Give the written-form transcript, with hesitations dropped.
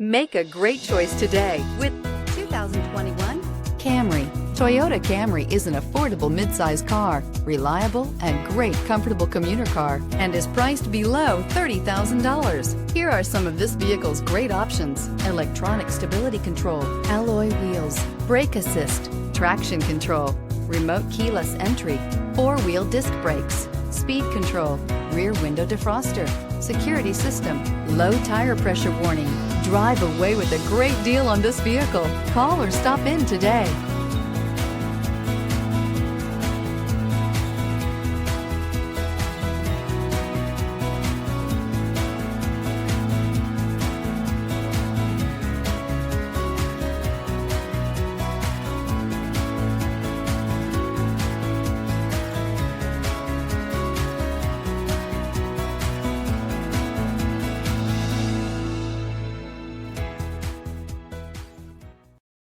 Make a great choice today with 2021 Camry. Toyota Camry is an affordable midsize car, reliable and great comfortable commuter car, and is priced below $30,000. Here are some of this vehicle's great options: electronic stability control, alloy wheels, brake assist, traction control, remote keyless entry, four-wheel disc brakes, speed control, rear window defroster, security system, low tire pressure warning. Drive away with a great deal on this vehicle. Call or stop in today.